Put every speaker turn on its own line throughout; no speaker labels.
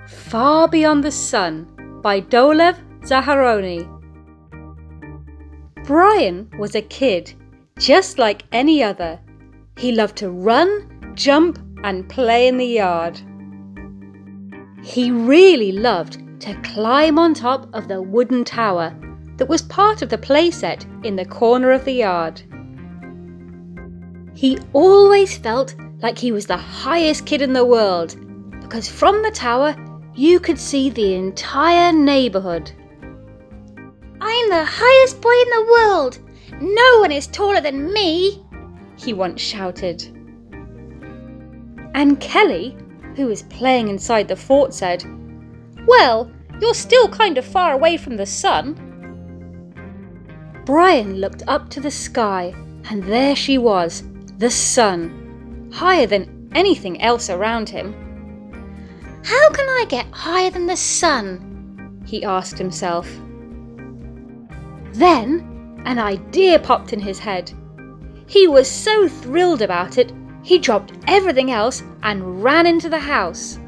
Far Beyond the Sun by Dolev Zaharony. Brian was a kid, just like any other. He loved to run, jump, and play in the yard. He really loved to climb on top of the wooden tower that was part of the playset in the corner of the yard. He always felt like he was the highest kid in the world, because from the tower you could see the entire neighbourhood.
"I'm the highest boy in the world! No one is taller than me!"
he once shouted. And Kelly, who was playing inside the fort, said, "Well, you're still kind of far away from the sun." Brian looked up to the sky, and there she was, the sun, higher than anything else around him.
"How can I get higher than the sun?" he asked himself.
Then an idea popped in his head. He was so thrilled about it, he dropped everything else and ran into the house.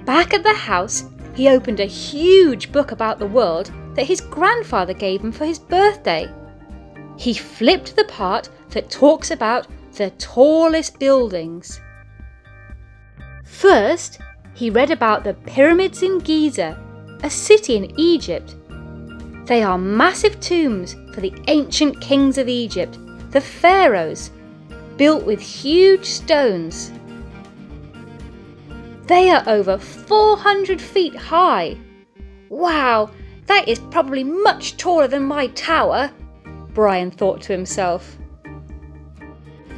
Back at the house, he opened a huge book about the world that his grandfather gave him for his birthday. He flipped to the part that talks about the tallest buildings. First, he read about the pyramids in Giza, a city in Egypt. They are massive tombs for the ancient kings of Egypt, the pharaohs, built with huge stones. They are over 400 feet high. "Wow, that is probably much taller than my tower," Brian thought to himself.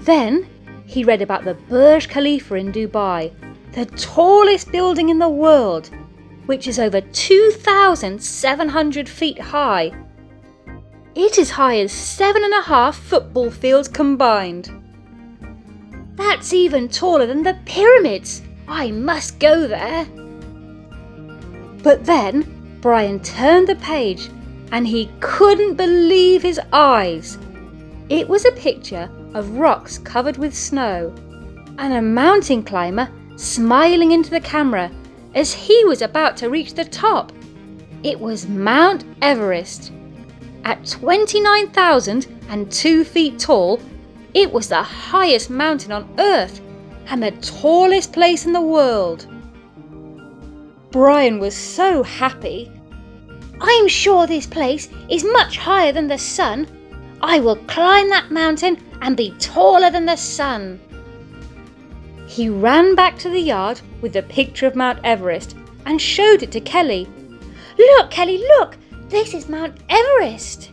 Then he read about the Burj Khalifa in Dubai, the tallest building in the world, which is over 2,700 feet high. It is high as 7.5 football fields combined. "That's even taller than the pyramids. I must go there." But then Brian turned the page and he couldn't believe his eyes. It was a picture of rocks covered with snow and a mountain climber smiling into the camera as he was about to reach the top. It was Mount Everest. At 29,002 feet tall, it was the highest mountain on Earth and the tallest place in the world. Brian was so happy. "I'm sure this place is much higher than the sun. I will climb that mountain and be taller than the sun." He ran back to the yard with the picture of Mount Everest and showed it to Kelly. "Look, Kelly, look! This is Mount Everest.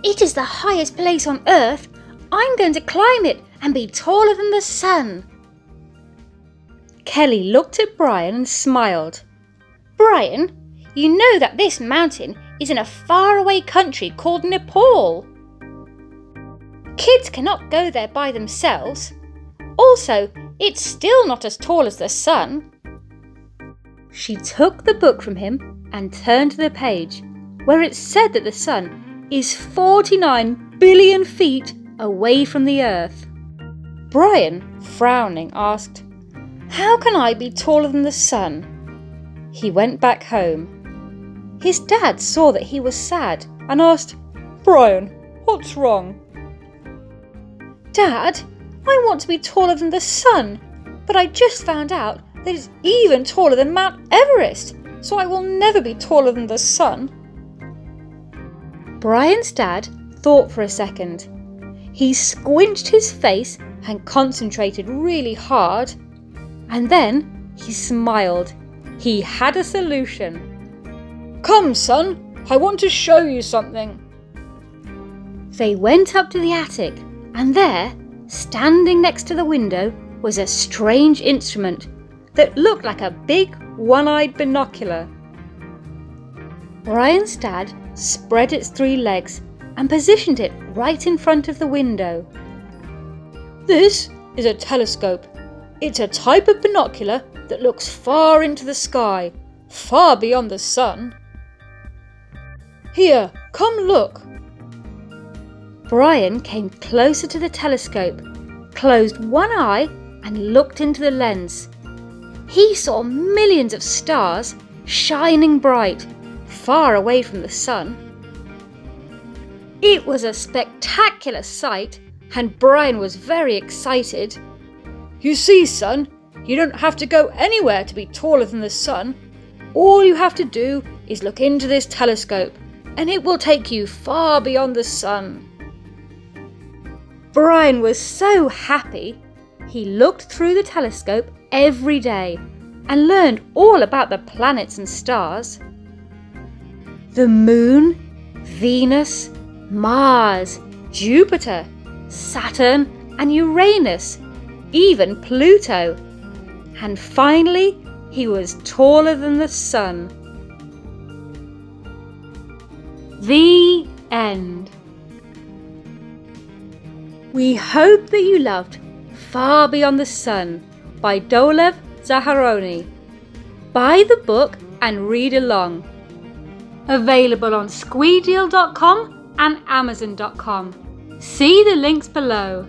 It is the highest place on Earth. I'm going to climb it and be taller than the sun." Kelly looked at Brian and smiled. "Brian, you know that this mountain is in a faraway country called Nepal. Kids cannot go there by themselves. Also, it's still not as tall as the sun." She took the book from him and turned to the page where it said that the sun is 49 billion feet away from the Earth. Brian, frowning, asked, "How can I be taller than the sun?" He went back home. His dad saw that he was sad and asked, "Brian, what's wrong?" "Dad, I want to be taller than the sun, but I just found out that it's even taller than Mount Everest, so I will never be taller than the sun." Brian's dad thought for a second. He squinched his face and concentrated really hard, and then he smiled. He had a solution. "Come, son, I want to show you something." They went up to the attic, and there, standing next to the window, was a strange instrument that looked like a big one-eyed binocular. Brian's dad spread its 3 legs and positioned it right in front of the window. "This is a telescope. It's a type of binocular that looks far into the sky, far beyond the sun. Here, come look." Brian came closer to the telescope, closed one eye and looked into the lens. he saw millions of stars shining bright, far away from the sun. It was a spectacular sight, and Brian was very excited. You see, son, you don't have to go anywhere to be taller than the sun. All you have to do is look into this telescope, and it will take you far beyond the sun. Brian was so happy. He looked through the telescope every day and learned all about the planets and stars. The Moon, Venus, Mars, Jupiter, Saturn and Uranus, even Pluto. And finally, he was taller than the sun. The end. We hope that you loved Far Beyond the Sun by Dolev Zaharony. Buy the book and read along. Available on squeedeal.com and amazon.com. See the links below.